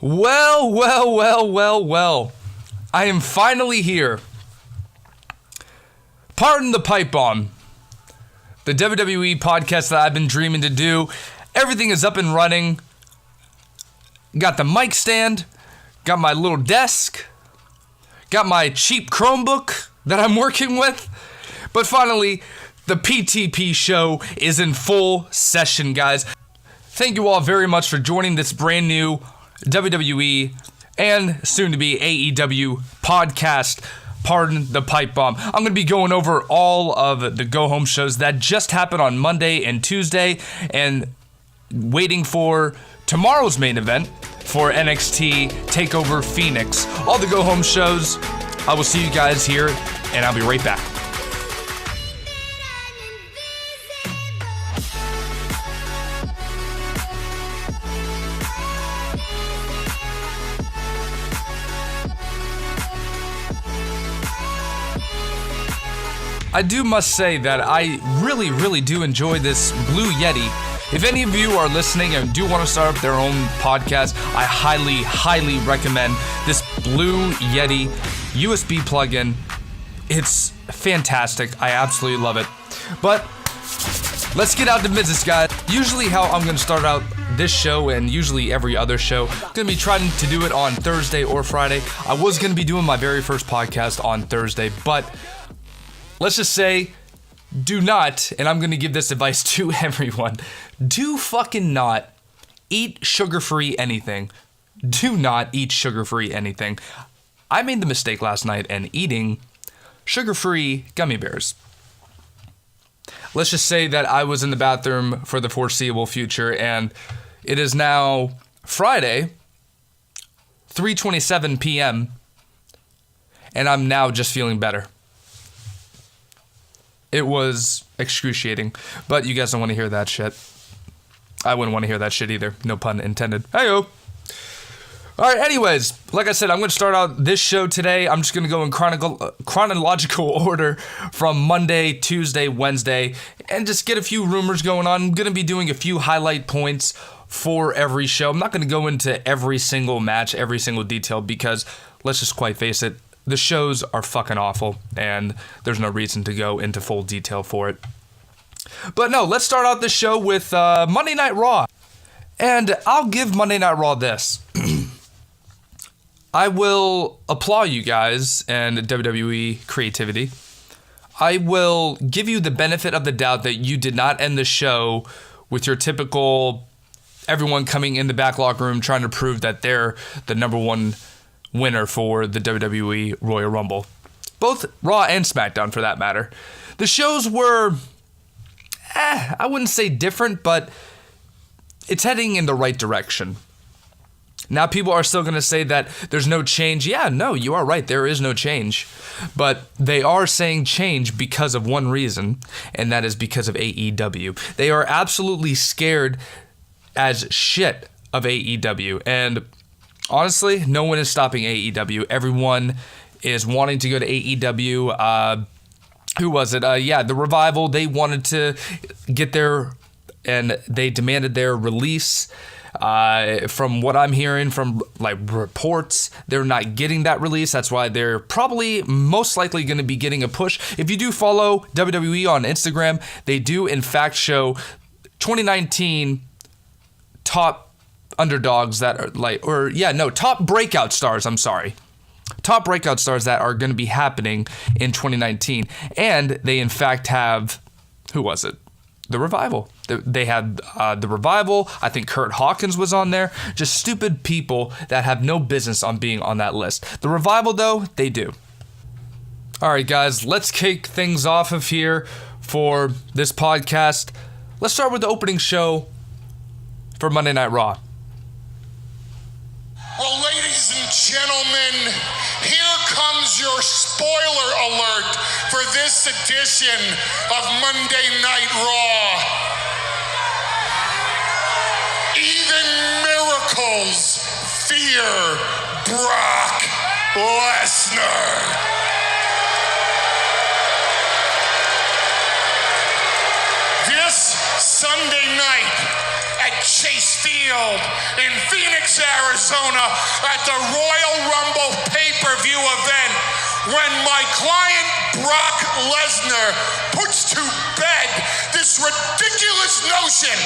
Well. I am finally here. Pardon the pipe bomb. The WWE podcast that I've been dreaming to do. Everything is up and running. Got the mic stand. Got my little desk. Got my cheap Chromebook that I'm working with. But finally, the PTP show is in full session, guys. Thank you all very much for joining this brand new WWE and soon-to-be AEW podcast. Pardon the pipe bomb. I'm going to be going over all of the go-home shows that just happened on Monday and Tuesday and waiting for tomorrow's main event for NXT TakeOver Phoenix. All the go-home shows. I will see you guys here, and I'll be right back. I must say that I really do enjoy this Blue Yeti. If any of you are listening and do want to start up their own podcast, I highly recommend this Blue Yeti USB plugin. It's fantastic. I absolutely love it. But let's get out to business, guys. Usually how I'm going to start out this show and usually every other show, I'm going to be trying to do it on Thursday or Friday. I was going to be doing my very first podcast on Thursday, but let's just say, do not, and I'm going to give this advice to everyone, do fucking not eat sugar-free anything. Do not eat sugar-free anything. I made the mistake last night and eating sugar-free gummy bears. Let's just say that I was in the bathroom for the foreseeable future, and it is now Friday, 3:27 p.m., and I'm now just feeling better. It was excruciating, but you guys don't want to hear that shit. I wouldn't want to hear that shit either. No pun intended. Hey-o. All right, anyways, like I said, I'm going to start out this show today. I'm just going to go in chronological order from Monday, Tuesday, Wednesday, and just get a few rumors going on. I'm going to be doing a few highlight points for every show. I'm not going to go into every single match, every single detail, because let's just quite face it, the shows are fucking awful, and there's no reason to go into full detail for it. But no, let's start out this show with Monday Night Raw. And I'll give Monday Night Raw this. I will applaud you guys and WWE creativity. I will give you the benefit of the doubt that you did not end the show with your typical everyone coming in the back locker room trying to prove that they're the number one winner for the WWE Royal Rumble. Both Raw and SmackDown, for that matter. The shows were, I wouldn't say different, but it's heading in the right direction. Now, people are still going to say that there's no change. Yeah, no, you are right. There is no change. But they are saying change because of one reason, and that is because of AEW. They are absolutely scared as shit of AEW, and honestly, no one is stopping AEW. Everyone is wanting to go to AEW. Who was it? The Revival. They wanted to get their, and they demanded their release. From what I'm hearing from like reports, they're not getting that release. That's why they're probably most likely going to be getting a push. If you do follow WWE on Instagram, they do in fact show 2019 top underdogs that are top breakout stars, top breakout stars that are going to be happening in 2019, and they in fact have, who was it? The Revival. They had the Revival. I think Kurt Hawkins was on there. Just stupid people that have no business on being on that list. The Revival, though, they do. All right, guys, let's kick things off of here for this podcast. Let's start with the opening show for Monday Night Raw. Well, ladies and gentlemen, here comes your spoiler alert for this edition of Monday Night Raw. Even miracles fear Brock Lesnar. This Sunday night at Chase Field in Phoenix, Phoenix, Arizona at the Royal Rumble pay-per-view event when my client Brock Lesnar puts to bed this ridiculous notion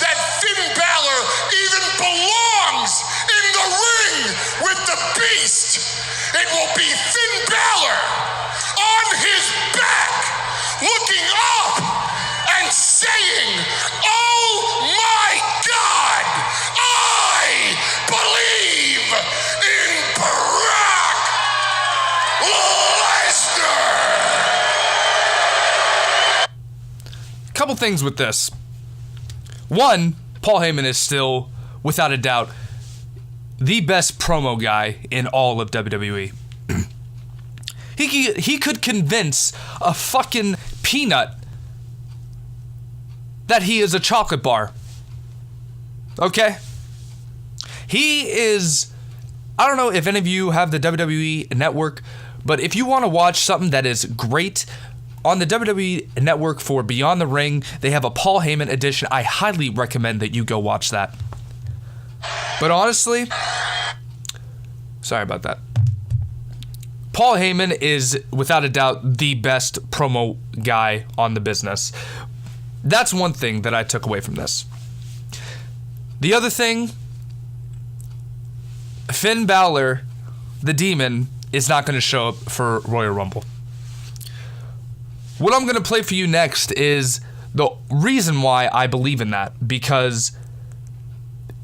that Finn Balor even belongs in the ring with the Beast. It will be Finn Balor on his back, looking up and saying, "Oh my God, I believe in Brock Lesnar." Couple things with this. One, Paul Heyman is still, without a doubt, the best promo guy in all of WWE. He could convince a fucking peanut that he is a chocolate bar. Okay? He is... I don't know if any of you have the WWE Network, but if you want to watch something that is great, on the WWE Network for Beyond the Ring, they have a Paul Heyman edition. I highly recommend that you go watch that. But honestly, sorry about that. Paul Heyman is, without a doubt, the best promo guy on the business. That's one thing that I took away from this. The other thing, Finn Balor, the Demon, is not going to show up for Royal Rumble. What I'm going to play for you next is the reason why I believe in that. Because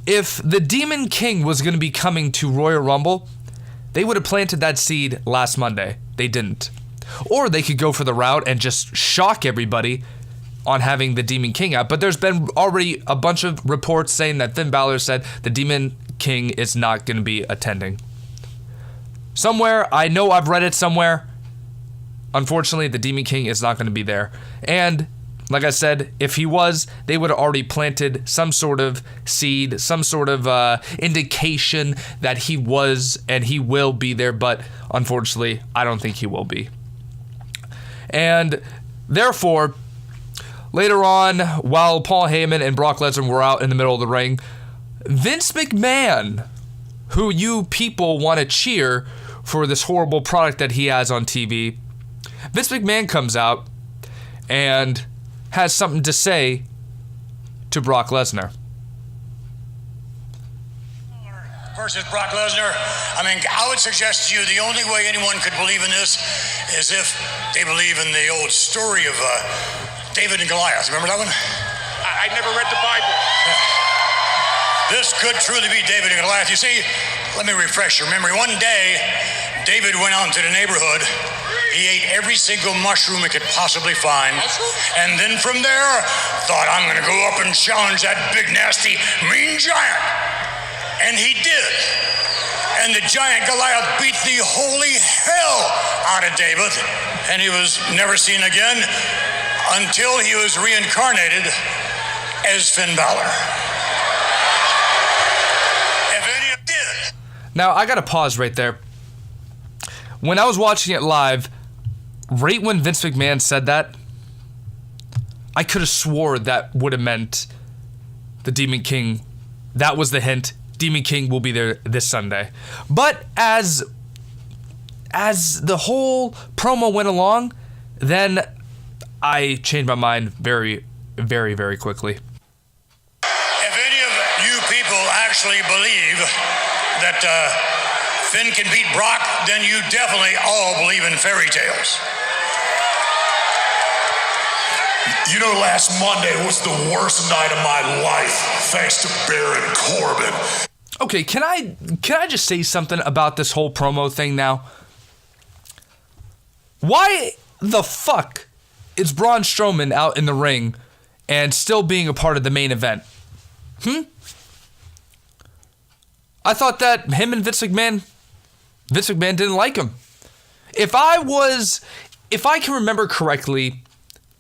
if the Demon King was going to be coming to Royal Rumble, they would have planted that seed last Monday. They didn't. Or they could go for the route and just shock everybody on having the Demon King out. But there's been already a bunch of reports saying that Finn Balor said the Demon King is not going to be attending. Somewhere, I know I've read it somewhere. Unfortunately, the Demon King is not going to be there. And like I said, if he was, they would have already planted some sort of seed, some sort of indication that he was and he will be there. But unfortunately, I don't think he will be. And therefore, later on, while Paul Heyman and Brock Lesnar were out in the middle of the ring, Vince McMahon, who you people want to cheer for this horrible product that he has on TV, Vince McMahon comes out and has something to say to Brock Lesnar. Versus Brock Lesnar. I mean, I would suggest to you the only way anyone could believe in this is if they believe in the old story of David and Goliath. Remember that one? I never read the Bible. This could truly be David and Goliath. You see, let me refresh your memory. One day, David went out into the neighborhood. He ate every single mushroom he could possibly find. And then from there, thought, I'm going to go up and challenge that big, nasty, mean giant. And he did. And the giant Goliath beat the holy hell out of David. And he was never seen again until he was reincarnated as Finn Balor. If any of you did. Now, I got to pause right there. When I was watching it live, right when Vince McMahon said that, I could have swore that would have meant the Demon King. That was the hint. Demon King will be there this Sunday. But as the whole promo went along, then I changed my mind very, very, very quickly. If any of you people actually believe that Finn can beat Brock, then you definitely all believe in fairy tales. You know, last Monday was the worst night of my life, thanks to Baron Corbin. Okay, can I just say something about this whole promo thing now? Why the fuck is Braun Strowman out in the ring and still being a part of the main event? I thought that him and Vince McMahon didn't like him. If I can remember correctly,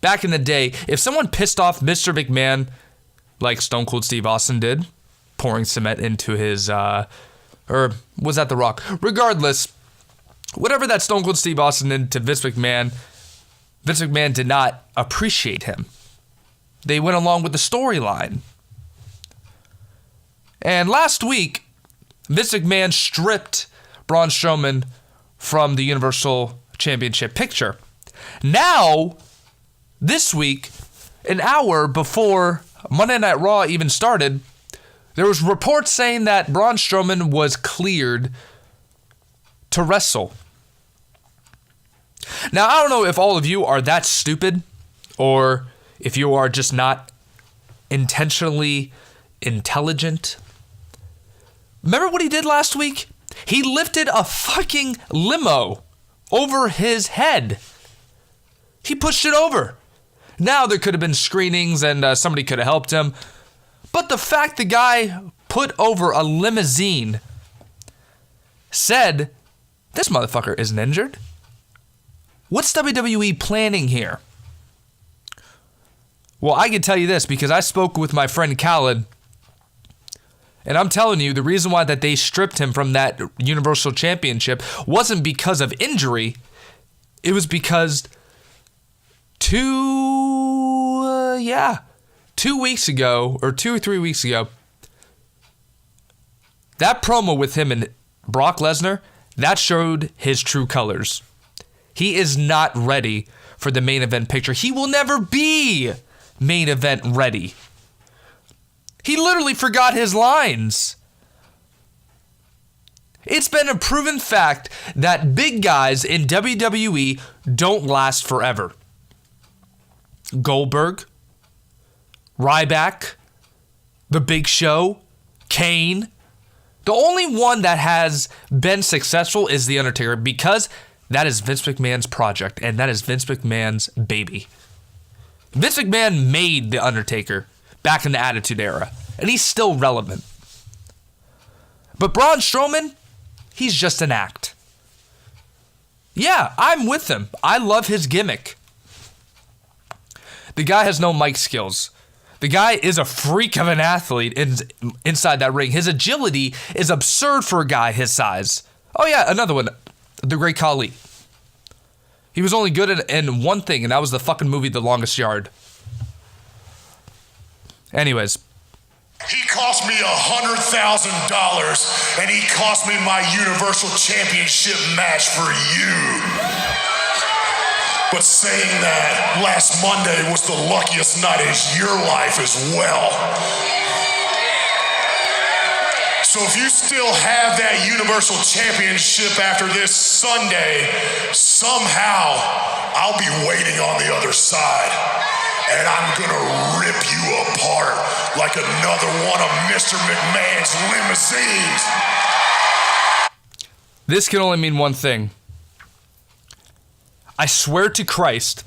back in the day, if someone pissed off Mr. McMahon, like Stone Cold Steve Austin did, pouring cement into his, or was that The Rock? Regardless, whatever that Stone Cold Steve Austin did to Vince McMahon did not appreciate him. They went along with the storyline. And last week, Vince McMahon stripped Braun Strowman from the Universal Championship picture. Now, this week, an hour before Monday Night Raw even started, there was reports saying that Braun Strowman was cleared to wrestle. Now, I don't know if all of you are that stupid or if you are just not intentionally intelligent. Remember what he did last week? He lifted a fucking limo over his head. He pushed it over. Now, there could have been screenings and somebody could have helped him. But the fact the guy put over a limousine said, this motherfucker isn't injured. What's WWE planning here? Well, I can tell you this because I spoke with my friend Khaled, and I'm telling you, the reason why that they stripped him from that Universal Championship wasn't because of injury. It was because 2 weeks ago, or 2 or 3 weeks ago, that promo with him and Brock Lesnar, that showed his true colors. He is not ready for the main event picture. He will never be main event ready. He literally forgot his lines. It's been a proven fact that big guys in WWE don't last forever. Goldberg, Ryback, The Big Show, Kane. The only one that has been successful is The Undertaker because that is Vince McMahon's project and that is Vince McMahon's baby. Vince McMahon made The Undertaker back in the Attitude Era, and he's still relevant. But Braun Strowman, he's just an act. Yeah, I'm with him. I love his gimmick. The guy has no mic skills. The guy is a freak of an athlete inside that ring. His agility is absurd for a guy his size. Oh yeah, another one, the Great Khali. He was only good in one thing, and that was the fucking movie The Longest Yard. Anyways. He cost me $100,000, and he cost me my Universal Championship match for you. But saying that, last Monday was the luckiest night of your life as well. So if you still have that Universal Championship after this Sunday, somehow I'll be waiting on the other side. And I'm gonna rip you apart like another one of Mr. McMahon's limousines. This can only mean one thing. I swear to Christ,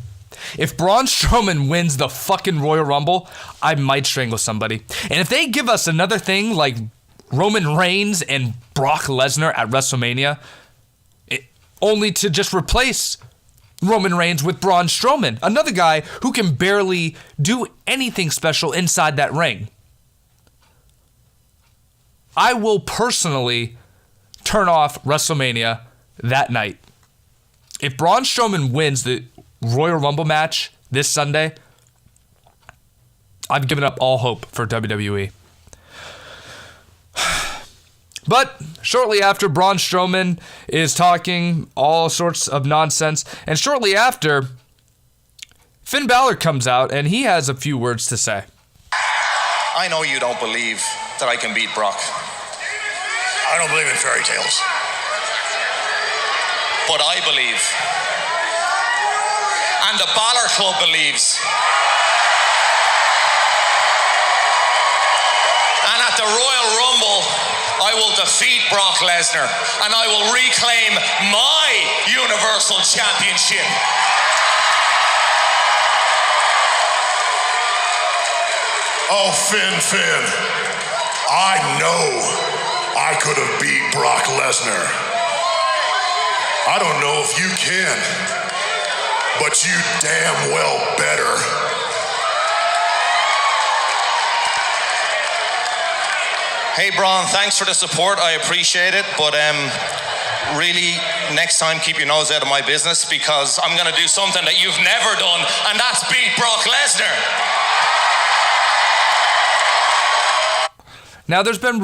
if Braun Strowman wins the fucking Royal Rumble, I might strangle somebody. And if they give us another thing like Roman Reigns and Brock Lesnar at WrestleMania, only to just replace Roman Reigns with Braun Strowman, another guy who can barely do anything special inside that ring, I will personally turn off WrestleMania that night. If Braun Strowman wins the Royal Rumble match this Sunday, I've given up all hope for WWE. But shortly after, Braun Strowman is talking all sorts of nonsense. And shortly after, Finn Balor comes out and he has a few words to say. I know you don't believe that I can beat Brock. I don't believe in fairy tales. But I believe. And the Balor Club believes. And at the Royal Rumble, I will defeat Brock Lesnar and I will reclaim my Universal Championship. Oh, Finn, I know I could have beat Brock Lesnar. I don't know if you can, but you damn well better. Hey, Braun, thanks for the support. I appreciate it. But really, next time, keep your nose out of my business because I'm going to do something that you've never done, and that's beat Brock Lesnar. Now, there's been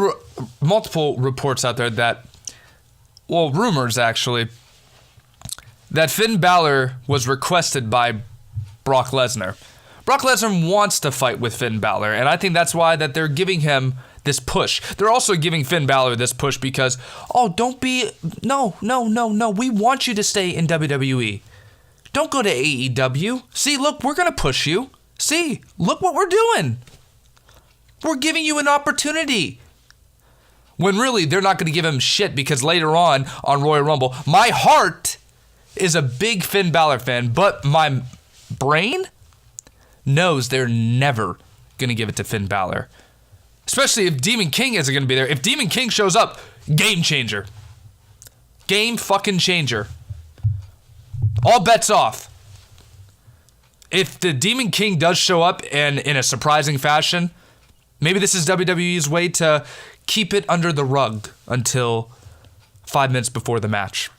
multiple reports out there that, well, rumors actually, that Finn Balor was requested by Brock Lesnar. Brock Lesnar wants to fight with Finn Balor, and I think that's why that they're giving him this push. They're also giving Finn Balor this push because, no, we want you to stay in WWE. Don't go to AEW. See, look, we're going to push you. See, look what we're doing. We're giving you an opportunity. When really, they're not going to give him shit because later on Royal Rumble, my heart is a big Finn Balor fan, but my brain knows they're never going to give it to Finn Balor. Especially if Demon King isn't going to be there. If Demon King shows up, game changer. Game fucking changer. All bets off. If the Demon King does show up and in a surprising fashion, maybe this is WWE's way to keep it under the rug until 5 minutes before the match.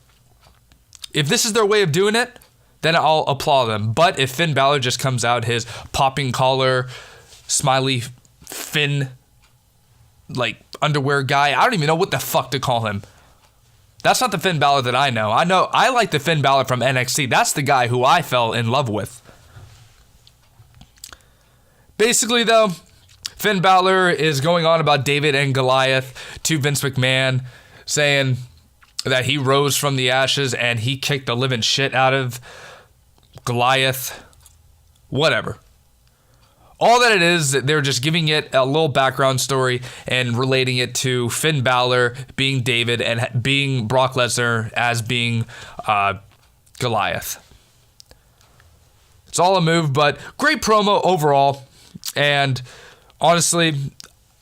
If this is their way of doing it, then I'll applaud them. But if Finn Balor just comes out his popping collar, smiley Finn, like, underwear guy, I don't even know what the fuck to call him. That's not the Finn Balor that I know. I like the Finn Balor from NXT. That's the guy who I fell in love with. Basically, though, Finn Balor is going on about David and Goliath to Vince McMahon, saying that he rose from the ashes and he kicked the living shit out of Goliath. Whatever. All that it is, they're just giving it a little background story and relating it to Finn Balor being David and being Brock Lesnar as being Goliath. It's all a move, but great promo overall. And honestly,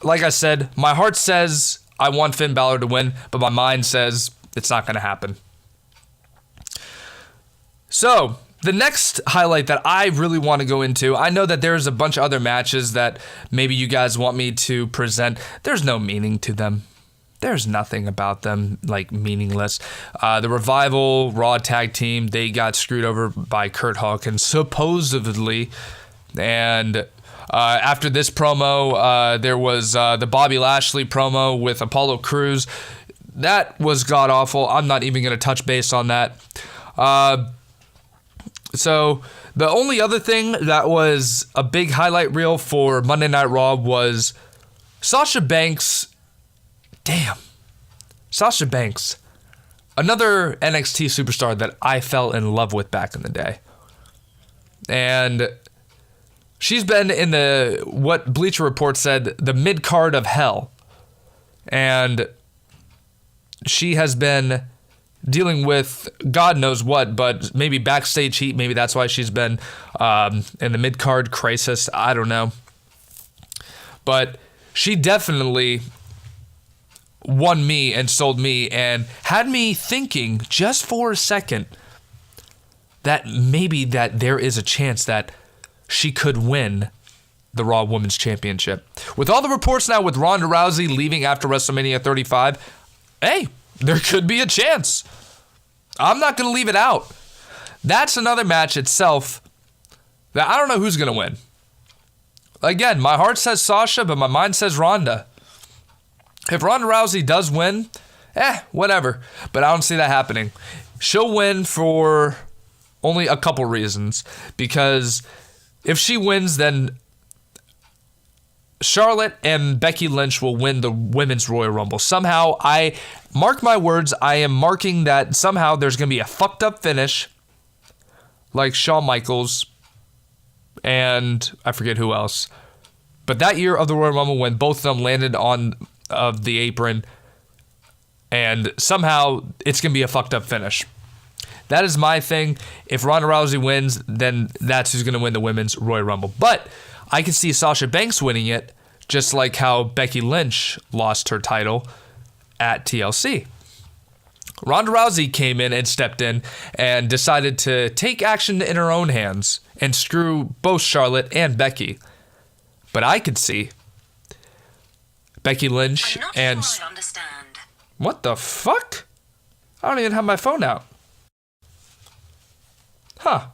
like I said, my heart says I want Finn Balor to win, but my mind says it's not going to happen. So, the next highlight that I really want to go into, I know that there's a bunch of other matches that maybe you guys want me to present. There's no meaning to them. There's nothing about them, like, meaningless. The Revival Raw Tag Team, they got screwed over by Kurt Hawkins, supposedly. And after this promo, there was the Bobby Lashley promo with Apollo Crews. That was god-awful. I'm not even going to touch base on that. So the only other thing that was a big highlight reel for Monday Night Raw was Sasha Banks. Damn. Sasha Banks. Another NXT superstar that I fell in love with back in the day. And she's been in what Bleacher Report said, the mid-card of hell. And she has been dealing with God knows what, but maybe backstage heat. Maybe that's why she's been in the mid-card crisis. I don't know. But she definitely won me and sold me and had me thinking just for a second that maybe that there is a chance that she could win the Raw Women's Championship. With all the reports now with Ronda Rousey leaving after WrestleMania 35, hey, there could be a chance. I'm not going to leave it out. That's another match itself that I don't know who's going to win. Again, my heart says Sasha, but my mind says Ronda. If Ronda Rousey does win, whatever. But I don't see that happening. She'll win for only a couple reasons. Because if she wins, then Charlotte and Becky Lynch will win the Women's Royal Rumble. Somehow, I mark my words, I am marking that somehow there's going to be a fucked up finish like Shawn Michaels and I forget who else. But that year of the Royal Rumble when both of them landed on the apron and somehow it's going to be a fucked up finish. That is my thing. If Ronda Rousey wins, then that's who's going to win the Women's Royal Rumble. But I can see Sasha Banks winning it, just like how Becky Lynch lost her title at TLC. Ronda Rousey came in and stepped in and decided to take action in her own hands and screw both Charlotte and Becky. But I could see Becky Lynch and... Sure I understand. What the fuck? I don't even have my phone out. Huh.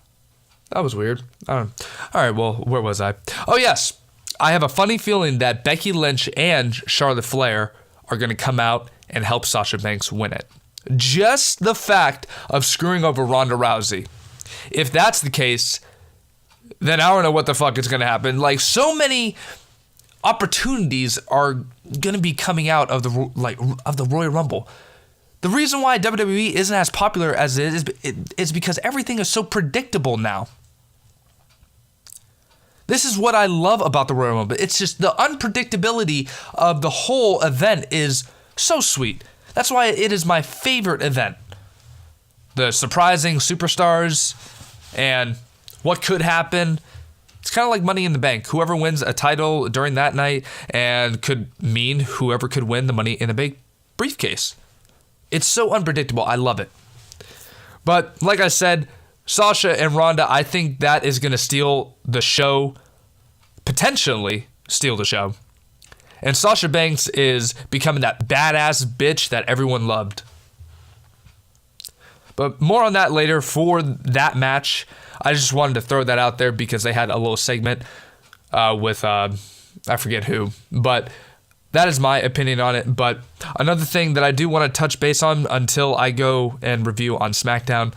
That was weird. All right, well, where was I? Oh, yes. I have a funny feeling that Becky Lynch and Charlotte Flair are going to come out and help Sasha Banks win it. Just the fact of screwing over Ronda Rousey. If that's the case, then I don't know what the fuck is going to happen. Like, so many opportunities are going to be coming out of the Royal Rumble. The reason why WWE isn't as popular as it is because everything is so predictable now. This is what I love about the Royal Rumble. It's just the unpredictability of the whole event is so sweet. That's why it is my favorite event. The surprising superstars and what could happen. It's kind of like Money in the Bank. Whoever wins a title during that night and could mean whoever could win the Money in the Bank briefcase. It's so unpredictable. I love it. But like I said, Sasha and Ronda, I think that is going to steal the show, potentially steal the show. And Sasha Banks is becoming that badass bitch that everyone loved. But more on that later. For that match, I just wanted to throw that out there because they had a little segment with, I forget who. But that is my opinion on it. But another thing that I do want to touch base on until I go and review on SmackDown,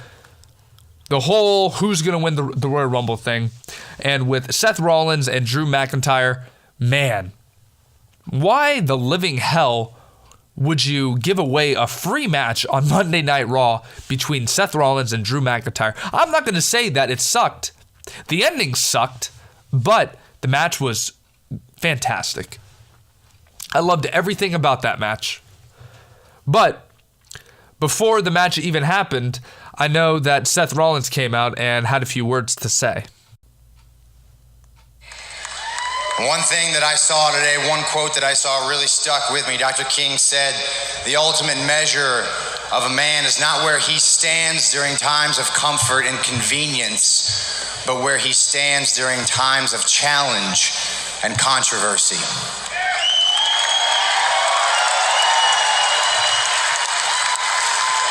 the whole who's going to win the Royal Rumble thing. And with Seth Rollins and Drew McIntyre, man, why the living hell would you give away a free match on Monday Night Raw between Seth Rollins and Drew McIntyre? I'm not going to say that it sucked. The ending sucked, but the match was fantastic. I loved everything about that match. But before the match even happened, I know that Seth Rollins came out and had a few words to say. One thing that I saw today, one quote that I saw really stuck with me. Dr. King said, "The ultimate measure of a man is not where he stands during times of comfort and convenience, but where he stands during times of challenge and controversy."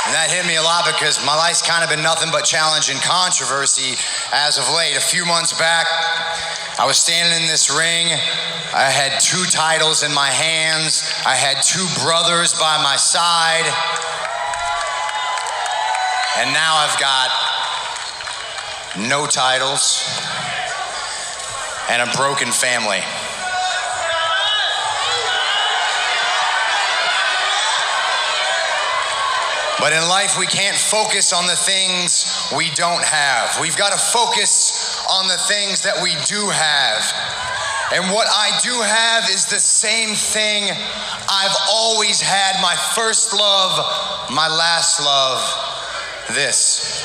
And that hit me a lot because my life's kind of been nothing but challenge and controversy as of late. A few months back, I was standing in this ring. I had 2 titles in my hands. I had 2 brothers by my side. And now I've got no titles and a broken family. But in life, we can't focus on the things we don't have. We've got to focus on the things that we do have. And what I do have is the same thing I've always had. My first love, my last love, this.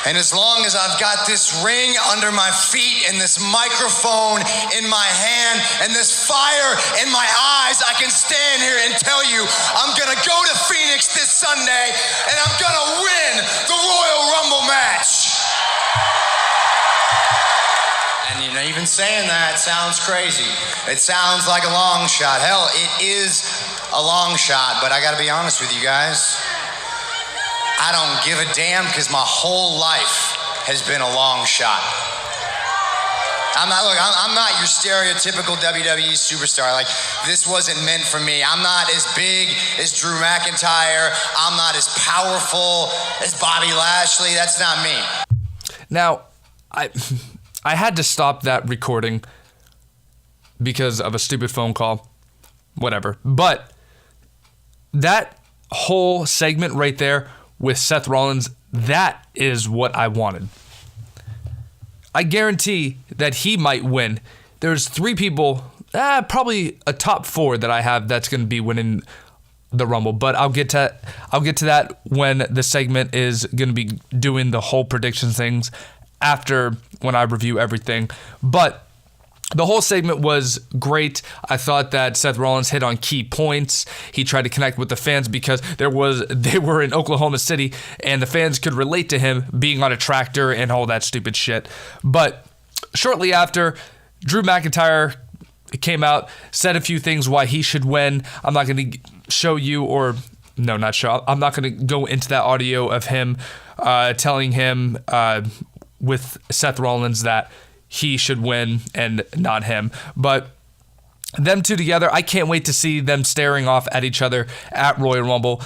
And as long as I've got this ring under my feet and this microphone in my hand and this fire in my eyes, I can stand here and tell you I'm going to go to Phoenix this Sunday and I'm going to win the Royal Rumble match. And you know, even saying that sounds crazy. It sounds like a long shot. Hell, it is a long shot, but I got to be honest with you guys. I don't give a damn because my whole life has been a long shot. I'm not your stereotypical WWE superstar. Like, this wasn't meant for me. I'm not as big as Drew McIntyre. I'm not as powerful as Bobby Lashley. That's not me. Now, I had to stop that recording because of a stupid phone call. Whatever. But that whole segment right there with Seth Rollins, that is what I wanted. I guarantee that he might win. There's 3 people, probably a top 4 that I have that's going to be winning the Rumble, but I'll get to that when the segment is going to be doing the whole prediction things after when I review everything. But the whole segment was great. I thought that Seth Rollins hit on key points. He tried to connect with the fans because they were in Oklahoma City and the fans could relate to him being on a tractor and all that stupid shit. But shortly after, Drew McIntyre came out, said a few things why he should win. I'm not going to show you, or no, not show. I'm not going to go into that audio of him telling him with Seth Rollins that he should win and not him. But them two together, I can't wait to see them staring off at each other at Royal Rumble.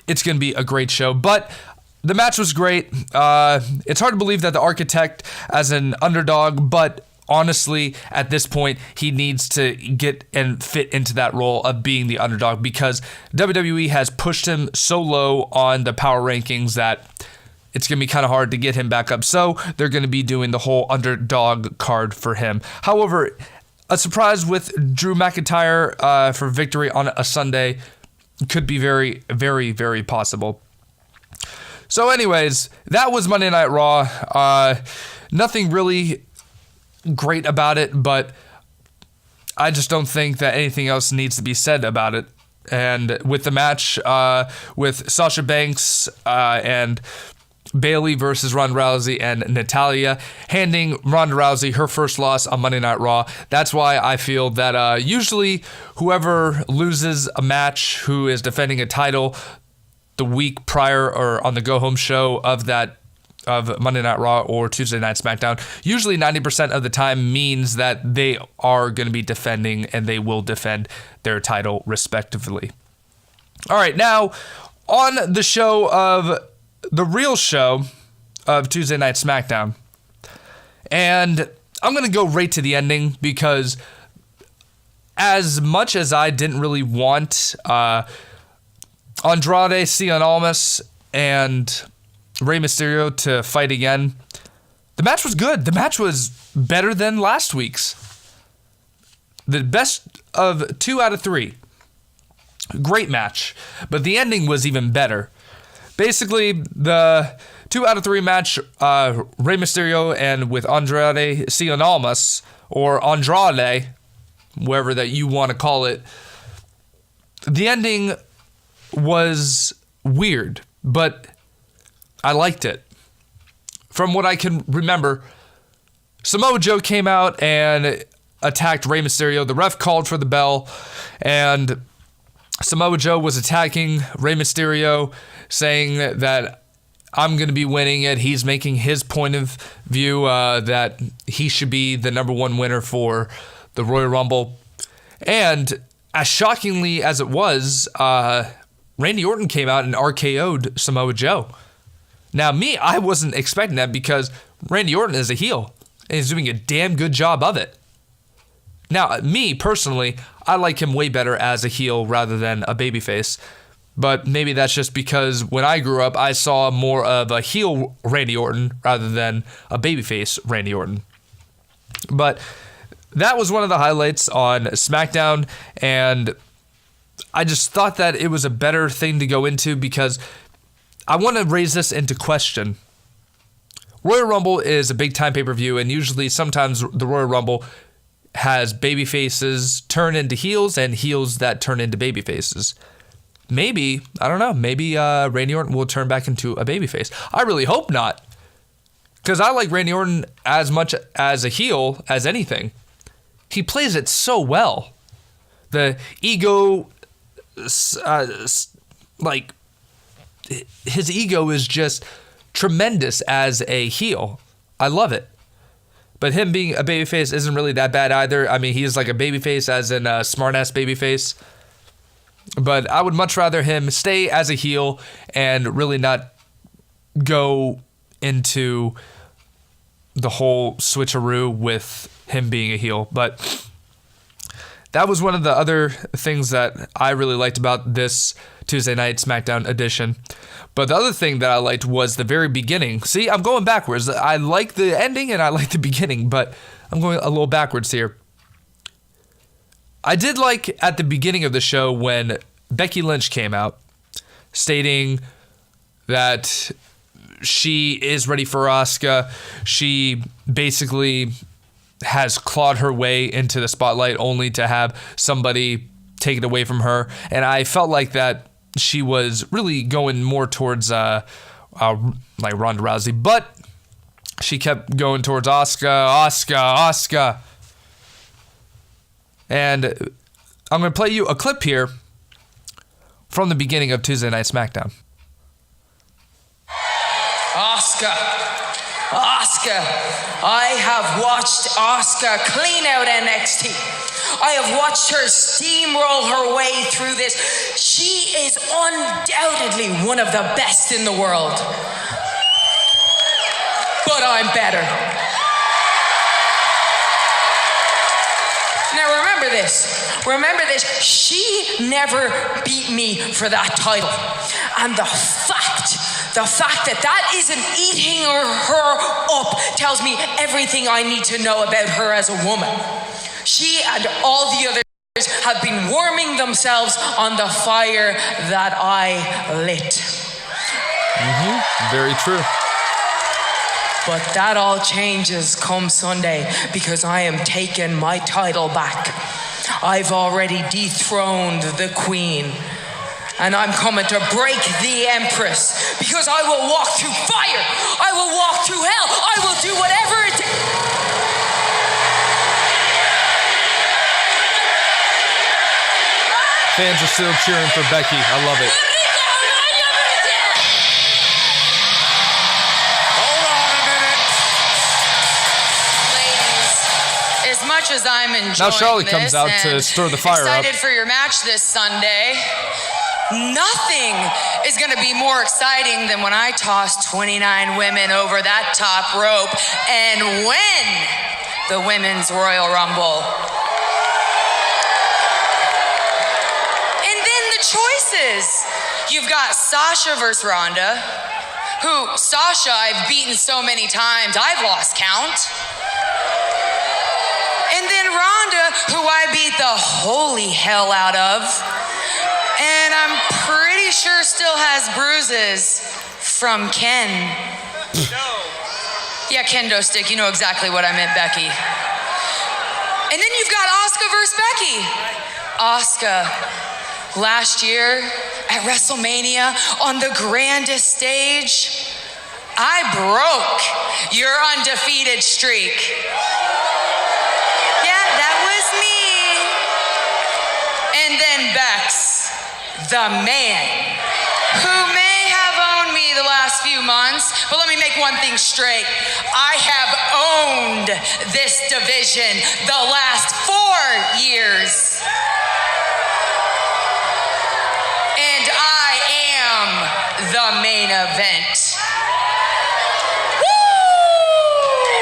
It's going to be a great show. But the match was great. It's hard to believe that the Architect as an underdog, but honestly, at this point, he needs to get and fit into that role of being the underdog because WWE has pushed him so low on the power rankings that it's going to be kind of hard to get him back up. So they're going to be doing the whole underdog card for him. However, a surprise with Drew McIntyre for victory on a Sunday could be very, very, very possible. So anyways, that was Monday Night Raw. Nothing really great about it, but I just don't think that anything else needs to be said about it. And with the match with Sasha Banks and Bayley versus Ronda Rousey and Natalya, handing Ronda Rousey her first loss on Monday Night Raw. That's why I feel that usually whoever loses a match who is defending a title the week prior or on the go-home show of Monday Night Raw or Tuesday Night SmackDown, usually 90% of the time means that they are going to be defending and they will defend their title respectively. All right, now on the show of the real show of Tuesday Night SmackDown, and I'm going to go right to the ending because as much as I didn't really want Andrade, Cien Almas, and Rey Mysterio to fight again, the match was good. The match was better than last week's. The best of 2 out of 3. Great match. But the ending was even better. Basically, the 2 out of 3 match, Rey Mysterio and with Andrade Cien Almas, or Andrade, wherever that you want to call it, the ending was weird, but I liked it. From what I can remember, Samoa Joe came out and attacked Rey Mysterio. The ref called for the bell, and Samoa Joe was attacking Rey Mysterio, saying that I'm going to be winning it. He's making his point of view that he should be the number 1 winner for the Royal Rumble. And as shockingly as it was, Randy Orton came out and RKO'd Samoa Joe. Now, I wasn't expecting that because Randy Orton is a heel, and he's doing a damn good job of it. Now, me, personally, I like him way better as a heel rather than a babyface. But maybe that's just because when I grew up, I saw more of a heel Randy Orton rather than a babyface Randy Orton. But that was one of the highlights on SmackDown, and I just thought that it was a better thing to go into because I want to raise this into question. Royal Rumble is a big-time pay-per-view, and usually sometimes the Royal Rumble has baby faces turn into heels and heels that turn into baby faces. Maybe, I don't know, maybe Randy Orton will turn back into a baby face. I really hope not, because I like Randy Orton as much as a heel as anything. He plays it so well. The ego, his ego is just tremendous as a heel. I love it. But him being a babyface isn't really that bad either. I mean, he's like a babyface as in a smart-ass babyface. But I would much rather him stay as a heel and really not go into the whole switcheroo with him being a heel. But that was one of the other things that I really liked about this Tuesday Night SmackDown edition. But the other thing that I liked was the very beginning. See, I'm going backwards. I like the ending and I like the beginning, but I'm going a little backwards here. I did like at the beginning of the show when Becky Lynch came out stating that she is ready for Asuka. She basically has clawed her way into the spotlight only to have somebody take it away from her. And I felt like that she was really going more towards like Ronda Rousey, but she kept going towards Asuka. And I'm going to play you a clip here from the beginning of Tuesday Night SmackDown. Asuka. Asuka. I have watched Asuka clean out NXT. I have watched her steamroll her way through this. She is undoubtedly one of the best in the world. But I'm better. Now remember this. Remember this. She never beat me for that title. And the fact that isn't eating her up tells me everything I need to know about her as a woman. She and all the others have been warming themselves on the fire that I lit. Very true. But that all changes come Sunday because I am taking my title back. I've already dethroned the queen. And I'm coming to break the Empress because I will walk through fire. I will walk through hell. I will do whatever it takes. Fans are still cheering for Becky. I love it. Hold on a minute. Ladies, as much as I'm enjoying Now Charlotte this comes out to and stir the fire up. excited for your match this Sunday, nothing is going to be more exciting than when I toss 29 women over that top rope and win the Women's Royal Rumble. And then the choices. You've got Sasha versus Ronda, who Sasha I've beaten so many times I've lost count. And then Ronda, who I beat the holy hell out of. And I'm pretty sure still has bruises from Ken. Yeah, kendo stick. You know exactly what I meant, Becky. And then you've got Asuka versus Becky. Asuka, last year at WrestleMania on the grandest stage, I broke your undefeated streak. Yeah, that was me. And then Bex, the man, who may have owned me the last few months, but let me make one thing straight. I have owned this division the last 4 years. And I am the main event.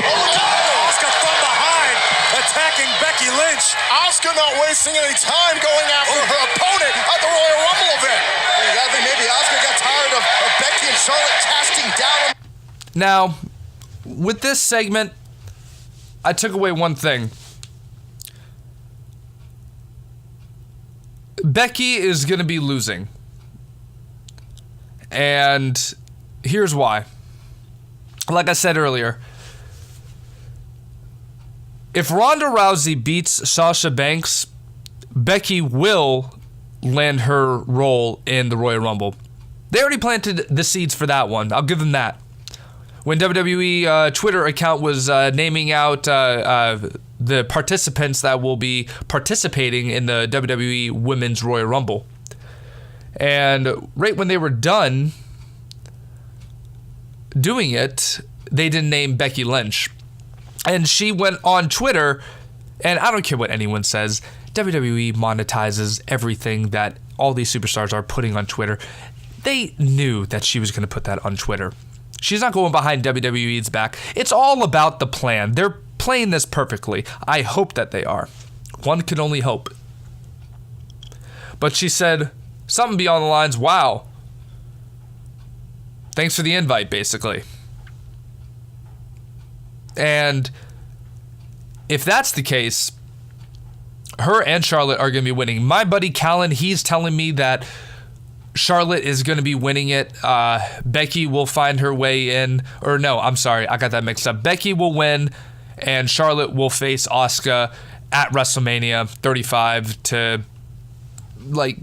Asuka from behind, attacking Becky Lynch. Asuka not wasting any time going after her opponent at the Royal Rumble event. I think maybe Asuka got tired of Becky and Charlotte casting down. Now, with this segment, I took away one thing. Becky is going to be losing. And here's why. Like I said earlier, if Ronda Rousey beats Sasha Banks, Becky will land her role in the Royal Rumble. They already planted the seeds for that one. I'll give them that. When WWE Twitter account was naming out the participants that will be participating in the WWE Women's Royal Rumble. And right when they were done doing it, they didn't name Becky Lynch. And she went on Twitter, and I don't care what anyone says, WWE monetizes everything that all these superstars are putting on Twitter. They knew that she was going to put that on Twitter. She's not going behind WWE's back. It's all about the plan. They're playing this perfectly. I hope that they are. One can only hope. But she said something beyond the lines, wow. Thanks for the invite, basically. And if that's the case, her and Charlotte are going to be winning. My buddy Callan, he's telling me that Charlotte is going to be winning it. Becky will find her way in. Or no, I'm sorry. I got that mixed up. Becky will win, and Charlotte will face Asuka at WrestleMania 35 to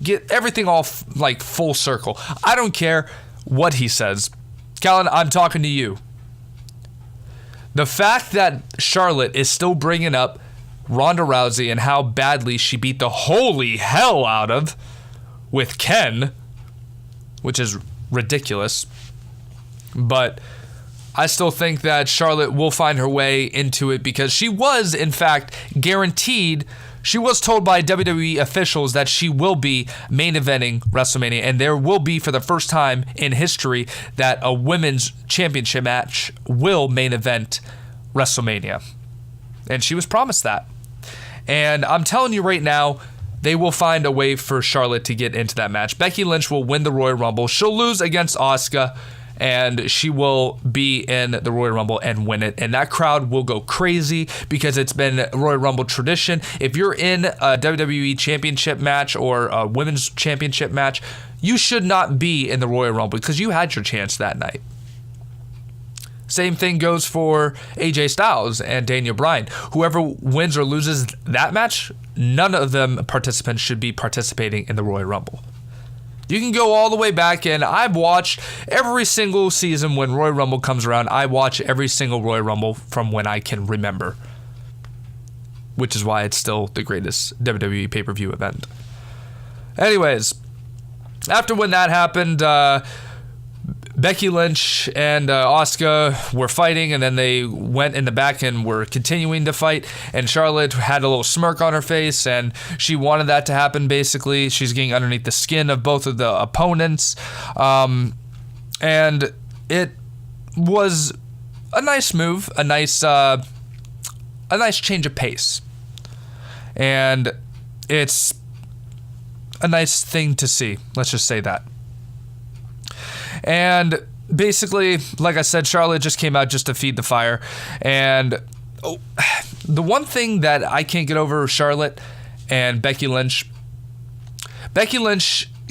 get everything all full circle. I don't care what he says. Callan, I'm talking to you. The fact that Charlotte is still bringing up Ronda Rousey and how badly she beat the holy hell out of with Ken, which is ridiculous. But I still think that Charlotte will find her way into it because she was, in fact, guaranteed. She was told by WWE officials that she will be main eventing WrestleMania, and there will be, for the first time in history, that a women's championship match will main event WrestleMania. And she was promised that. And I'm telling you right now, they will find a way for Charlotte to get into that match. Becky Lynch will win the Royal Rumble. She'll lose against Asuka, and she will be in the Royal Rumble and win it. And that crowd will go crazy because it's been Royal Rumble tradition. If you're in a WWE Championship match or a Women's Championship match, you should not be in the Royal Rumble because you had your chance that night. Same thing goes for AJ Styles and Daniel Bryan. Whoever wins or loses that match, none of them participants should be participating in the Royal Rumble. You can go all the way back, and I've watched every single season when Royal Rumble comes around. I watch every single Royal Rumble from when I can remember, which is why it's still the greatest WWE pay-per-view event. Anyways, after when that happened, Becky Lynch and Asuka were fighting, and then they went in the back and were continuing to fight, and Charlotte had a little smirk on her face, and she wanted that to happen, basically. She's getting underneath the skin of both of the opponents, and it was a nice move, a nice change of pace, and it's a nice thing to see, let's just say that. And basically, like I said, Charlotte just came out just to feed the fire. And the one thing that I can't get over Charlotte and Becky Lynch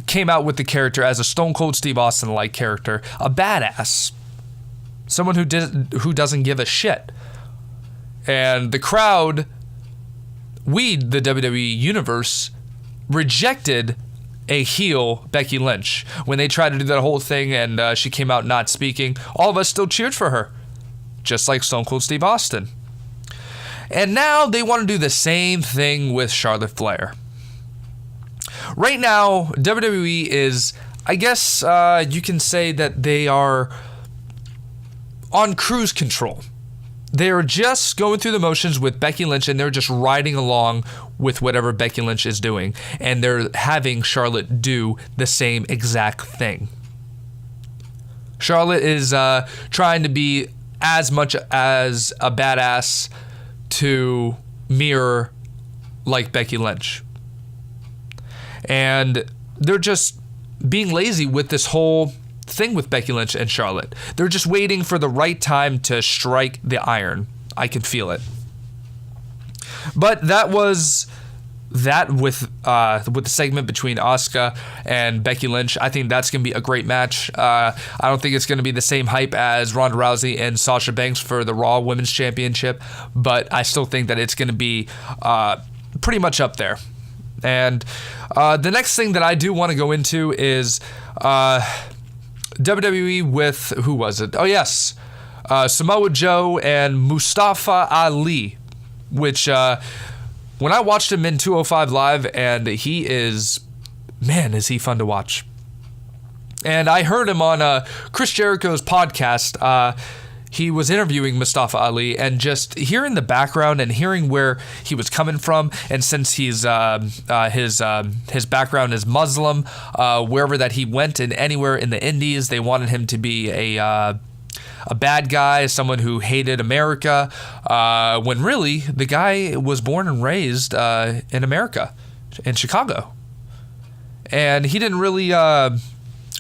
came out with the character as a Stone Cold Steve Austin-like character, a badass, someone who doesn't give a shit. And the crowd, the WWE Universe, rejected a heel Becky Lynch. When they tried to do that whole thing and she came out not speaking, all of us still cheered for her, just like Stone Cold Steve Austin. And now they want to do the same thing with Charlotte Flair. Right now, WWE is, I guess you can say that they are on cruise control. They're just going through the motions with Becky Lynch, and they're just riding along with whatever Becky Lynch is doing. And they're having Charlotte do the same exact thing. Charlotte is trying to be as much as a badass to mirror like Becky Lynch. And they're just being lazy with this whole thing with Becky Lynch and Charlotte. They're just waiting for the right time to strike the iron. I can feel it. But that was that with the segment between Asuka and Becky Lynch. I think that's going to be a great match. I don't think it's going to be the same hype as Ronda Rousey and Sasha Banks for the Raw Women's Championship, but I still think that it's going to be pretty much up there. And the next thing that I do want to go into is WWE with, who was it? Oh, yes. Samoa Joe and Mustafa Ali, which when I watched him in 205 Live, and he is, man, is he fun to watch. And I heard him on Chris Jericho's podcast. He was interviewing Mustafa Ali, and just hearing the background and hearing where he was coming from, and since he's his background is Muslim, wherever that he went and anywhere in the Indies, they wanted him to be a bad guy, someone who hated America, when really the guy was born and raised in America, in Chicago, and he didn't really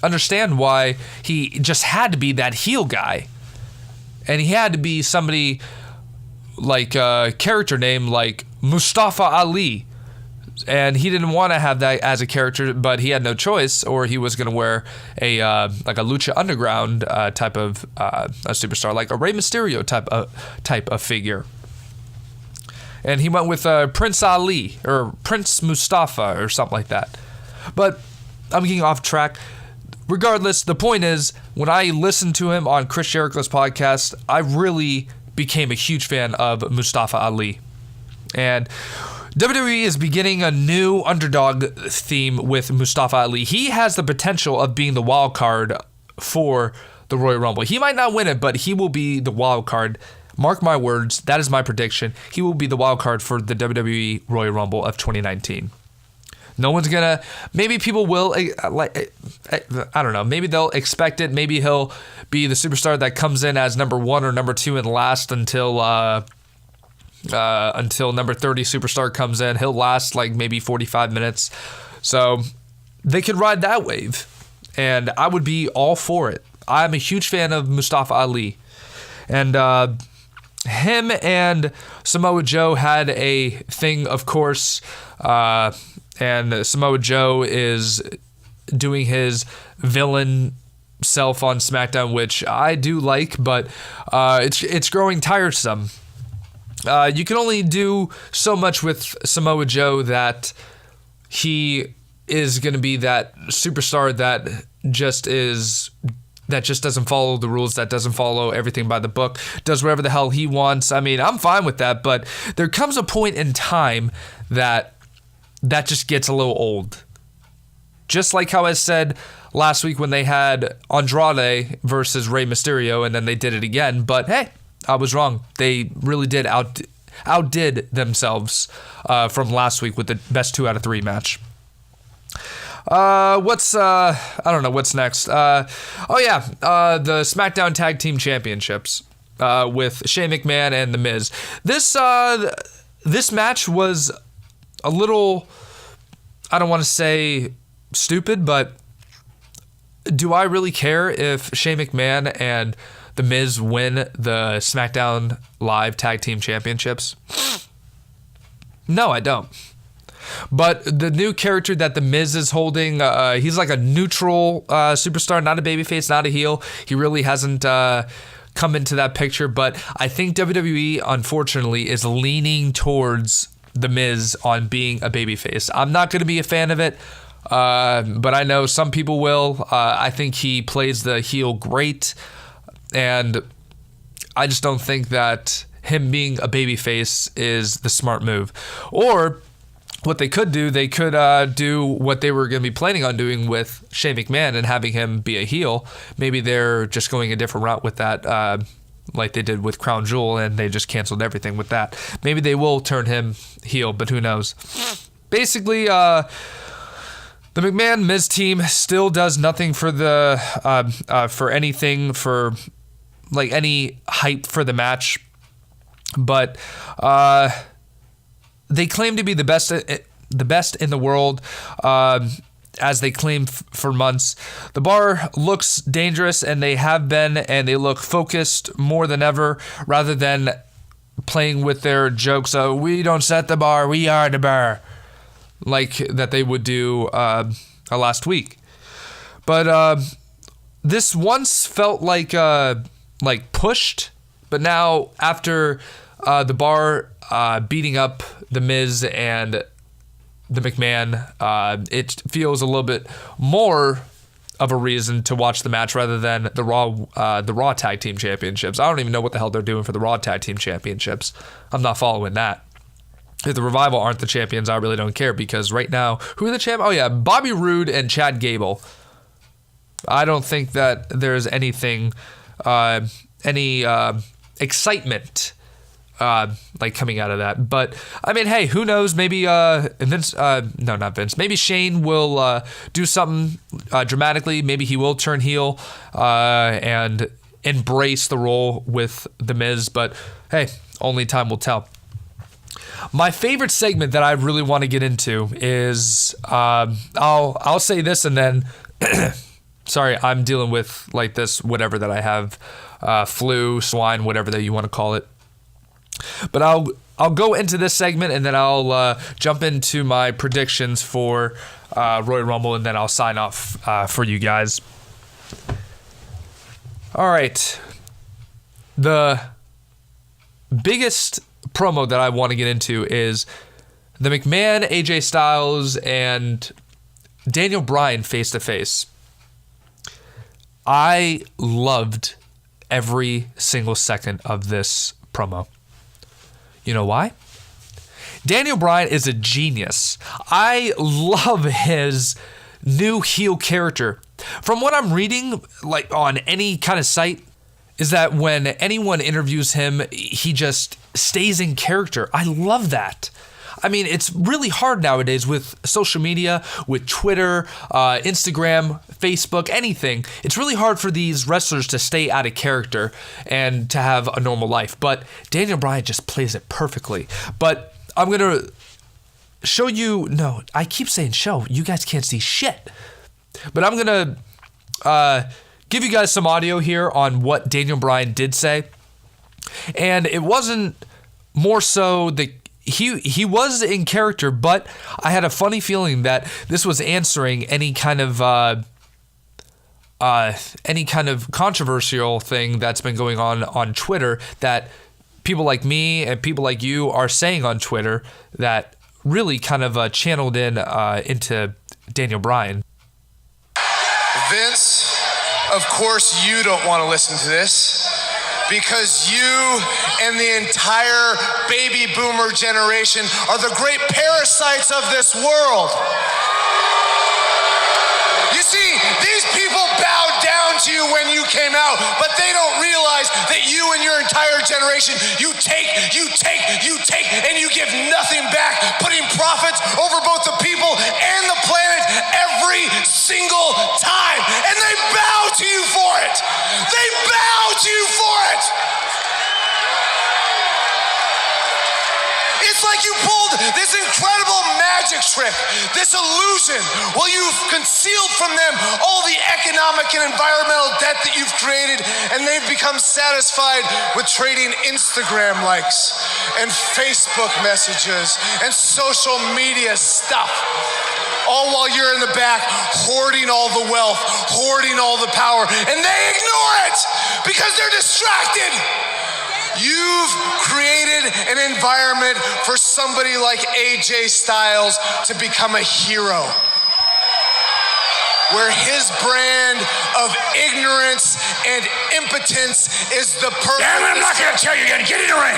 understand why he just had to be that heel guy. And he had to be somebody like a character name like Mustafa Ali. And he didn't want to have that as a character, but he had no choice, or he was going to wear a like a Lucha Underground type of a superstar, like a Rey Mysterio type of figure. And he went with Prince Ali or Prince Mustafa or something like that. But I'm getting off track. Regardless, the point is, when I listened to him on Chris Jericho's podcast, I really became a huge fan of Mustafa Ali. And WWE is beginning a new underdog theme with Mustafa Ali. He has the potential of being the wild card for the Royal Rumble. He might not win it, but he will be the wild card. Mark my words, that is my prediction. He will be the wild card for the WWE Royal Rumble of 2019. No one's gonna. Maybe people will. I don't know. Maybe they'll expect it. Maybe he'll be the superstar that comes in as number 1 or number 2 and last until number 30 superstar comes in. He'll last like maybe 45 minutes. So they could ride that wave, and I would be all for it. I'm a huge fan of Mustafa Ali, and him and Samoa Joe had a thing, of course. And Samoa Joe is doing his villain self on SmackDown, which I do like, but it's growing tiresome. You can only do so much with Samoa Joe that he is going to be that superstar that just doesn't follow the rules, that doesn't follow everything by the book, does whatever the hell he wants. I mean, I'm fine with that, but there comes a point in time that just gets a little old. Just like how I said last week when they had Andrade versus Rey Mysterio, and then they did it again. But hey, I was wrong. They really did outdid themselves from last week with the best 2 out of 3 match. I don't know what's next. The SmackDown Tag Team Championships with Shane McMahon and The Miz. This match was a little, I don't want to say stupid, but do I really care if Shane McMahon and The Miz win the SmackDown Live Tag Team Championships? No, I don't. But the new character that The Miz is holding, he's like a neutral superstar, not a babyface, not a heel. He really hasn't come into that picture, but I think WWE, unfortunately, is leaning towards The Miz on being a babyface. I'm not going to be a fan of it, but I know some people will. I think he plays the heel great, and I just don't think that him being a babyface is the smart move. Or what they could do do what they were going to be planning on doing with Shane McMahon and having him be a heel. Maybe they're just going a different route with that, like they did with Crown Jewel, and they just canceled everything with that. Maybe they will turn him heel, but who knows? Basically, the McMahon Miz team still does nothing for for anything, for like any hype for the match, but they claim to be the best in the world, as they claim for months. The bar looks dangerous, and they have been, and they look focused more than ever, rather than playing with their jokes of, we don't set the bar, we are the bar, like that they would do last week. But this once felt like pushed, but now after the bar beating up The Miz and the McMahon, it feels a little bit more of a reason to watch the match rather than the Raw Tag Team Championships. I don't even know what the hell they're doing for the Raw Tag Team Championships. I'm not following that. If the Revival aren't the champions, I really don't care, because right now, who are the champions? Oh yeah, Bobby Roode and Chad Gable. I don't think that there's anything, any excitement like coming out of that. But I mean, hey, who knows? Maybe maybe Shane will do something dramatically. Maybe he will turn heel and embrace the role with The Miz. But hey, only time will tell. My favorite segment that I really want to get into is I'll say this, and then sorry, I'm dealing with like this whatever that I have, flu, swine, whatever that you want to call it. But I'll go into this segment, and then I'll jump into my predictions for Royal Rumble, and then I'll sign off for you guys. All right. The biggest promo that I want to get into is the McMahon, AJ Styles, and Daniel Bryan face-to-face. I loved every single second of this promo. You know why? Daniel Bryan is a genius. I love his new heel character. From what I'm reading, like on any kind of site, is that when anyone interviews him, he just stays in character. I love that. I mean, it's really hard nowadays with social media, with Twitter, Instagram, Facebook, anything. It's really hard for these wrestlers to stay out of character and to have a normal life. But Daniel Bryan just plays it perfectly. But I'm going to show you... No, I keep saying show. You guys can't see shit. But I'm going to give you guys some audio here on what Daniel Bryan did say. And it wasn't more so the... He was in character, but I had a funny feeling that this was answering any kind of controversial thing that's been going on Twitter that people like me and people like you are saying on Twitter that really kind of channeled into Daniel Bryan. Vince, of course you don't want to listen to this, because you and the entire baby boomer generation are the great parasites of this world. You see, these people bowed down to you when you came out, but they don't realize that you and your entire generation, you take, and you give nothing back, putting profits over both the people and the planet every single time. And they bow to you for it. They bow to you for it. It's like you pulled this incredible magic trick, this illusion, while you've concealed from them all the economic and environmental debt that you've created, and they've become satisfied with trading Instagram likes and Facebook messages and social media stuff. All while you're in the back hoarding all the wealth, hoarding all the power, and they ignore it because they're distracted. You've created an environment for somebody like AJ Styles to become a hero, where his brand of ignorance and impotence is the perfect... Damn it, I'm not gonna tell you again. Get in the ring.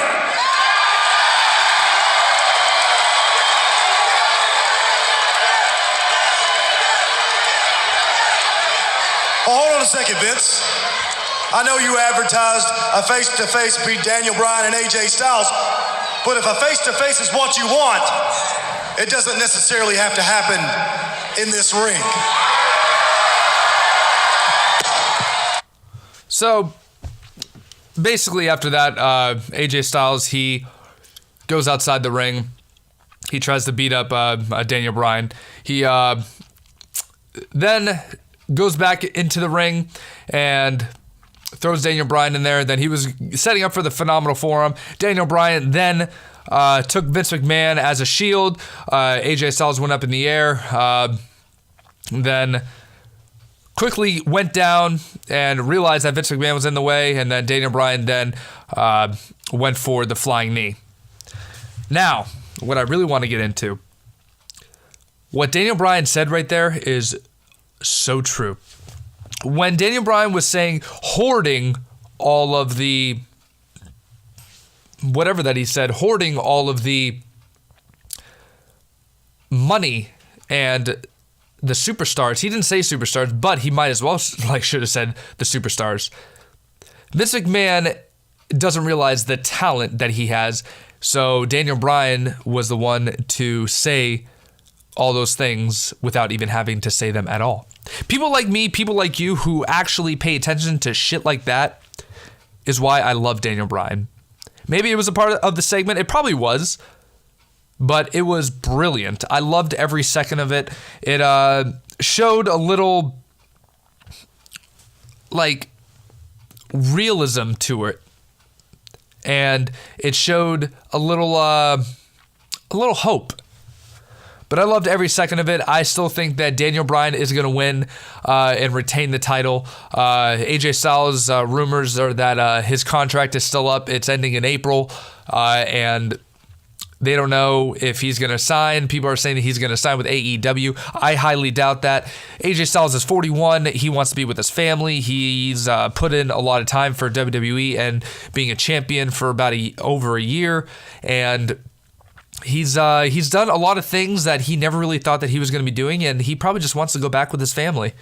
Well, hold on a second, Vince. I know you advertised a face-to-face between Daniel Bryan and AJ Styles, but if a face-to-face is what you want, it doesn't necessarily have to happen in this ring. So, basically after that, AJ Styles, he goes outside the ring. He tries to beat up Daniel Bryan. He then goes back into the ring and throws Daniel Bryan in there. Then he was setting up for the Phenomenal Forum. Daniel Bryan then took Vince McMahon as a shield. AJ Styles went up in the air. Then quickly went down and realized that Vince McMahon was in the way. And then Daniel Bryan then went for the flying knee. Now, what I really want to get into, what Daniel Bryan said right there is so true. When Daniel Bryan was saying hoarding all of the whatever that he said, hoarding all of the money and the superstars. He didn't say superstars, but he might as well should have said the superstars. Vince McMahon doesn't realize the talent that he has, so Daniel Bryan was the one to say all those things without even having to say them at all. People like me, people like you who actually pay attention to shit like that is why I love Daniel Bryan. Maybe it was a part of the segment. It probably was, but it was brilliant. I loved every second of it. It showed a little realism to it, and it showed a little hope. But I loved every second of it. I still think that Daniel Bryan is going to win and retain the title. AJ Styles, rumors are that his contract is still up. It's ending in April, and they don't know if he's going to sign. People are saying that he's going to sign with AEW. I highly doubt that. AJ Styles is 41. He wants to be with his family. He's put in a lot of time for WWE and being a champion for about over a year, and he's done a lot of things that he never really thought that he was going to be doing, and he probably just wants to go back with his family.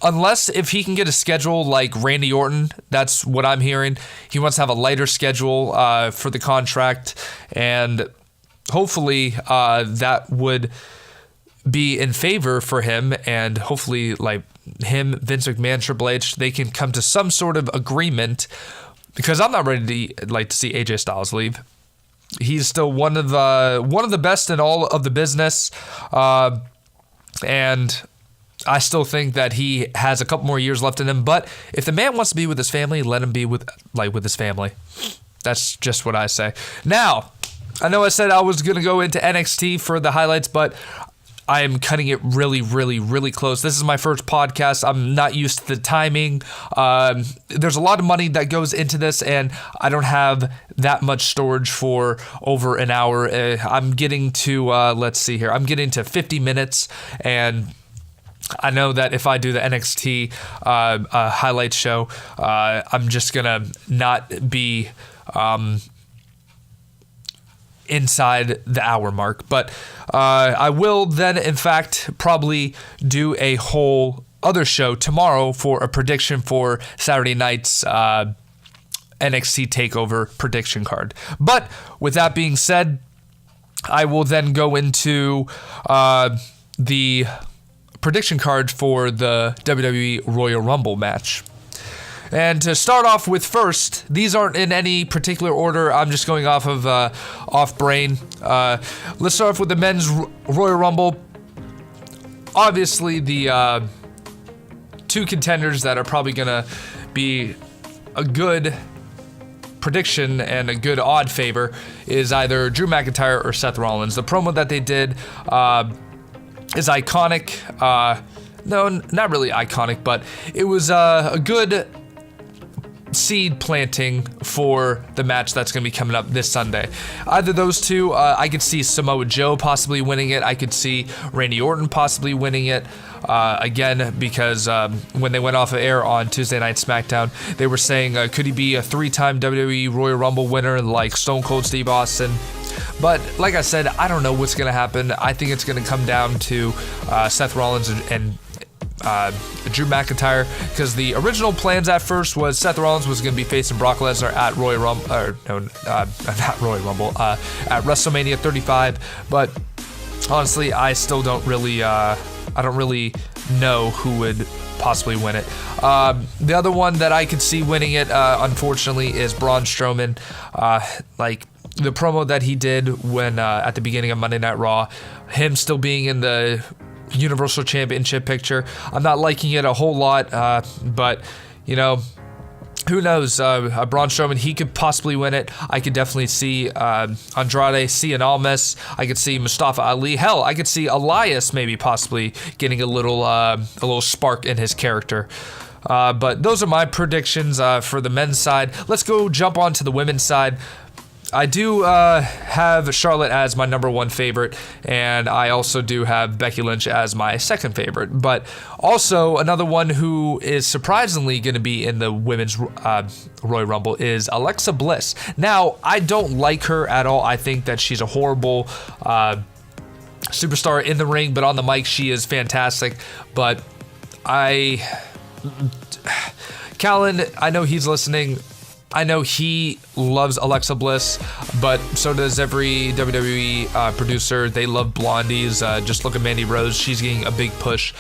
unless if he can get a schedule like Randy Orton, that's what I'm hearing. He wants to have a lighter schedule for the contract, and hopefully that would be in favor for him, and hopefully like him, Vince McMahon, Triple H, they can come to some sort of agreement, because I'm not ready to see AJ Styles leave. He's still one of the best in all of the business, and I still think that he has a couple more years left in him. But if the man wants to be with his family, let him be with his family. That's just what I say. Now, I know I said I was going to go into NXT for the highlights, but I am cutting it really, really, really close. This is my first podcast. I'm not used to the timing. There's a lot of money that goes into this, and I don't have that much storage for over an hour. I'm getting to, let's see here. I'm getting to 50 minutes, and I know that if I do the NXT highlights show, I'm just going to not be inside the hour mark. But I will then, in fact, probably do a whole other show tomorrow for a prediction for Saturday night's NXT TakeOver prediction card. But with that being said, I will then go into the prediction card for the WWE Royal Rumble match. And to start off with first, these aren't in any particular order. I'm just going off of off-brain. Let's start off with the men's Royal Rumble. Obviously, the two contenders that are probably going to be a good prediction and a good odd favor is either Drew McIntyre or Seth Rollins. The promo that they did is iconic. No, not really iconic, but it was a good seed planting for the match that's going to be coming up this Sunday. Either those two, I could see Samoa Joe possibly winning it. I could see Randy Orton possibly winning it. Again, because when they went off of air on Tuesday Night SmackDown, they were saying, could he be a 3-time WWE Royal Rumble winner like Stone Cold Steve Austin? But like I said, I don't know what's going to happen. I think it's going to come down to Seth Rollins and Drew McIntyre, because the original plans at first was Seth Rollins was going to be facing Brock Lesnar at Royal Rumble, not Royal Rumble, at WrestleMania 35. But honestly, I still don't really, I don't really know who would possibly win it. The other one that I could see winning it, unfortunately, is Braun Strowman. Like the promo that he did when at the beginning of Monday Night Raw, him still being in the Universal Championship picture, I'm not liking it a whole lot, but you know, who knows? Braun Strowman, he could possibly win it. I could definitely see Andrade Cien Almas. I could see Mustafa Ali. Hell, I could see Elias maybe possibly getting a little spark in his character. But those are my predictions for the men's side. Let's go jump on to the women's side. I do have Charlotte as my number one favorite, and I also do have Becky Lynch as my second favorite. But also another one who is surprisingly going to be in the women's Royal Rumble is Alexa Bliss. Now, I don't like her at all. I think that she's a horrible superstar in the ring, but on the mic she is fantastic. But Callan, I know he's listening. I know he loves Alexa Bliss, but so does every WWE producer. They love blondies. Just look at Mandy Rose. She's getting a big push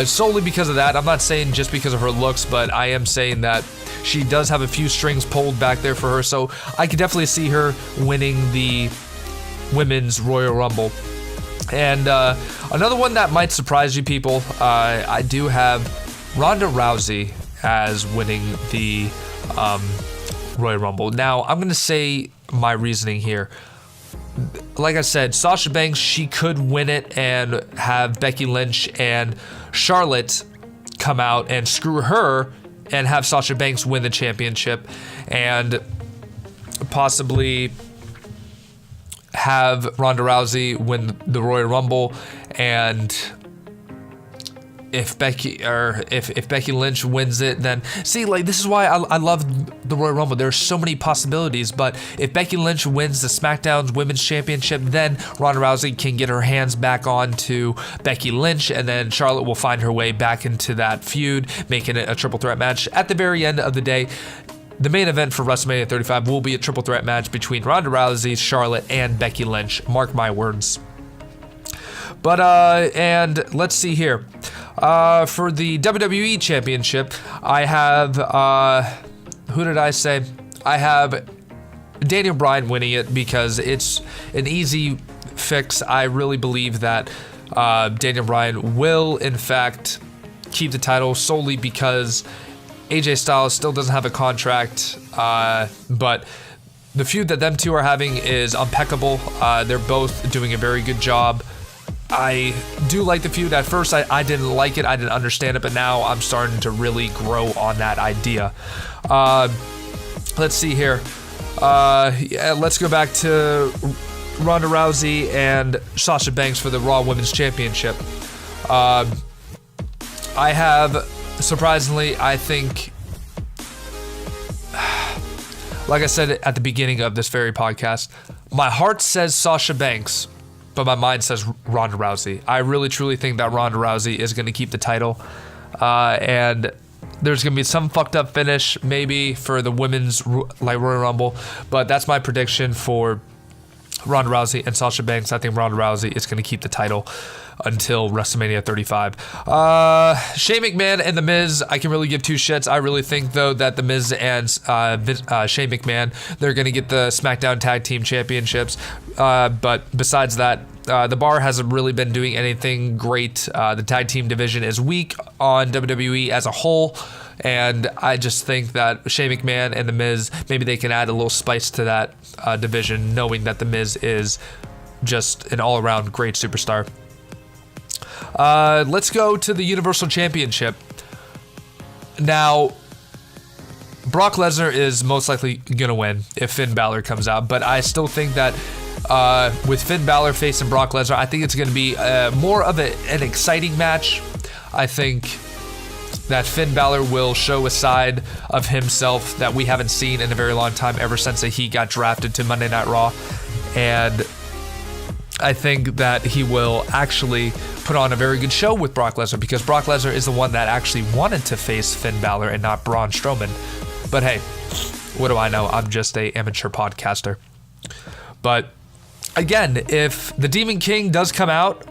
solely because of that. I'm not saying just because of her looks, but I am saying that she does have a few strings pulled back there for her. So I could definitely see her winning the Women's Royal Rumble. And another one that might surprise you people, I do have Ronda Rousey as winning the Royal Rumble. Now, I'm going to say my reasoning here. Like I said, Sasha Banks, she could win it and have Becky Lynch and Charlotte come out and screw her and have Sasha Banks win the championship and possibly have Ronda Rousey win the Royal Rumble and if Becky Lynch wins it, then see, like, this is why I love the Royal Rumble. There's so many possibilities, but if Becky Lynch wins the SmackDown's Women's Championship, then Ronda Rousey can get her hands back onto Becky Lynch, and then Charlotte will find her way back into that feud, making it a triple threat match. At the very end of the day, the main event for WrestleMania 35 will be a triple threat match between Ronda Rousey, Charlotte, and Becky Lynch. Mark my words. But, and let's see here. For the WWE Championship, I have, who did I say? I have Daniel Bryan winning it because it's an easy fix. I really believe that Daniel Bryan will, in fact, keep the title solely because AJ Styles still doesn't have a contract, but the feud that them two are having is impeccable. They're both doing a very good job. I do like the feud. At first, I didn't like it. I didn't understand it, but now I'm starting to really grow on that idea. Let's see here. Yeah, let's go back to Ronda Rousey and Sasha Banks for the Raw Women's Championship. I have, surprisingly, I think, like I said at the beginning of this very podcast, my heart says Sasha Banks, but my mind says Ronda Rousey. I really, truly think that Ronda Rousey is going to keep the title. And there's going to be some fucked up finish, maybe, for the women's Royal Rumble. But that's my prediction for Ronda Rousey and Sasha Banks. I think Ronda Rousey is going to keep the title until WrestleMania 35. Shane McMahon and The Miz, I can really give two shits. I really think, though, that The Miz and Shane McMahon, they're going to get the SmackDown Tag Team Championships. But besides that, the bar hasn't really been doing anything great. The tag team division is weak on WWE as a whole. And I just think that Shane McMahon and The Miz, maybe they can add a little spice to that division, knowing that The Miz is just an all-around great superstar. Let's go to the Universal Championship. Now, Brock Lesnar is most likely going to win if Finn Balor comes out, but I still think that with Finn Balor facing Brock Lesnar, I think it's going to be more of an exciting match. I think that Finn Balor will show a side of himself that we haven't seen in a very long time, ever since he got drafted to Monday Night Raw. And I think that he will actually put on a very good show with Brock Lesnar, because Brock Lesnar is the one that actually wanted to face Finn Balor and not Braun Strowman. But hey, what do I know? I'm just a amateur podcaster. But again, if the Demon King does come out,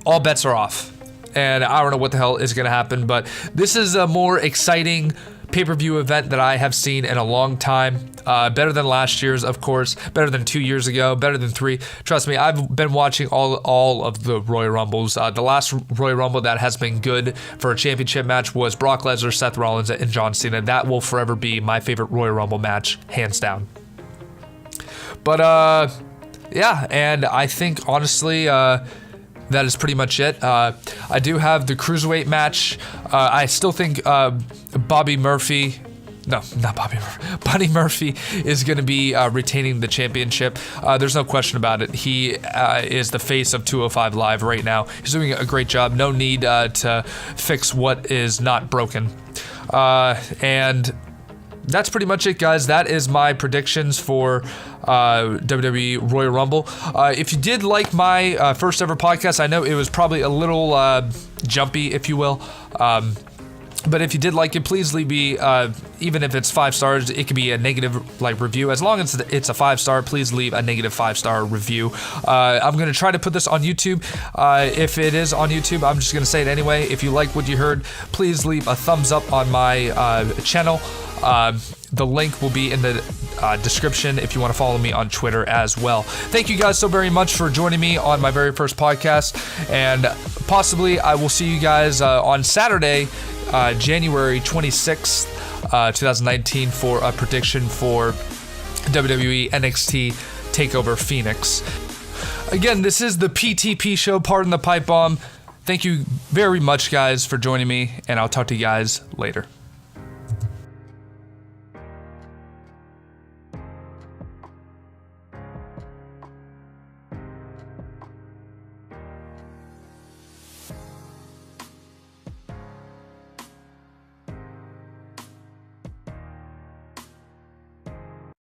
all bets are off. And I don't know what the hell is going to happen, but this is a more exciting pay-per-view event that I have seen in a long time. Better than last year's, of course. Better than 2 years ago. Better than 3. Trust me, I've been watching all of the Royal Rumbles. The last Royal Rumble that has been good for a championship match was Brock Lesnar, Seth Rollins, and John Cena. That will forever be my favorite Royal Rumble match, hands down. But, yeah, and I think, honestly, that is pretty much it. I do have the Cruiserweight match. I still think Buddy Murphy is going to be retaining the championship. There's no question about it. He is the face of 205 Live right now. He's doing a great job. No need to fix what is not broken. And that's pretty much it, guys. That is my predictions for WWE Royal Rumble. If you did like my first ever podcast, I know it was probably a little jumpy, if you will. But if you did like it, please leave me, even if it's 5 stars, it could be a negative review. As long as it's a 5-star, please leave a negative 5-star review. I'm going to try to put this on YouTube. If it is on YouTube, I'm just going to say it anyway. If you like what you heard, please leave a thumbs up on my channel. The link will be in the description if you want to follow me on Twitter as well. Thank you guys so very much for joining me on my very first podcast. And possibly I will see you guys on Saturday, January 26th, 2019 for a prediction for WWE NXT TakeOver Phoenix. Again, this is the PTP show, Pardon the Pipe Bomb. Thank you very much, guys, for joining me, and I'll talk to you guys later.